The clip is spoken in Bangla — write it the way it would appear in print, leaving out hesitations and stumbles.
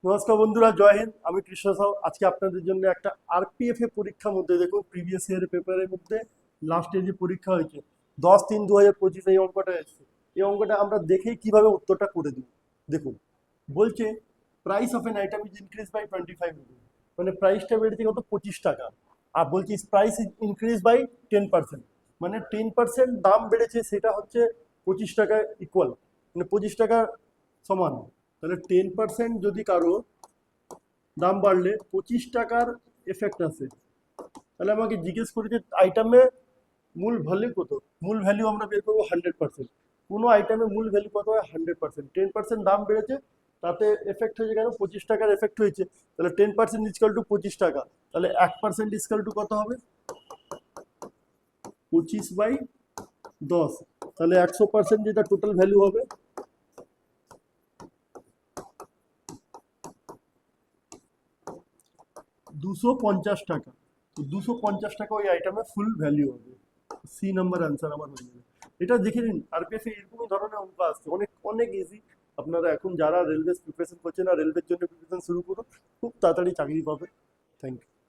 নমস্কার বন্ধুরা, জয় হিন্দ। আমি কৃষ্ণ সাউ। আজকে আপনাদের জন্য একটা আরপিএফ এর পরীক্ষার মধ্যে দেখুন, প্রিভিয়াস ইয়ার পেপারের মধ্যে লাস্টে যে পরীক্ষা হয়েছে 10-3-2025, এই অঙ্কটা এসেছে। এই অঙ্কটা আমরা দেখেই কিভাবে উত্তরটা করে দিব। দেখুন, বলছে price of an item is increase by 25 rupee, মানে প্রাইসটা বেড়েছে কত, 25 টাকা। আর বলছি প্রাইস ইজ ইনক্রিজ বাই 10%, মানে 10% দাম বেড়েছে, সেটা হচ্ছে 25 টাকা ইকুয়াল, মানে 25 টাকার সমান। তাহলে 10% যদি কারো দাম বাড়লে 25 টাকার এফেক্ট আছে, তাহলে আমাকে জিজ্ঞেস করি যে আইটেমে মূল ভ্যালু কত। মূল ভ্যালু আমরা বের করবো 100%। কোনো আইটেমে মূল ভ্যালু কত হয়, 100%। 10% দাম বেড়েছে, তাতে এফেক্ট হয়েছে কেন, 25 টাকার এফেক্ট হয়েছে। তাহলে 10% ইজকাল টু 25 টাকা, তাহলে 1% ইজকাল টু কত হবে, 25/10। তাহলে 100% যেটা টোটাল ভ্যালু হবে, 250 টাকা। তো 250 টাকা ওই আইটেমের ফুল ভ্যালু হবে। সি নাম্বার অ্যান্সার আমার হয়ে যাবে। এটা দেখে নিন, আরপিএফ এরকমই ধরনের অঙ্ক আসছে, অনেক অনেক ইজি। আপনারা এখন যারা রেলওয়ে প্রিপারেশন করছেন আর রেলওয়ের জন্য প্রিপারেশন শুরু করুন, খুব তাড়াতাড়ি চাকরি পাবে। Thank you.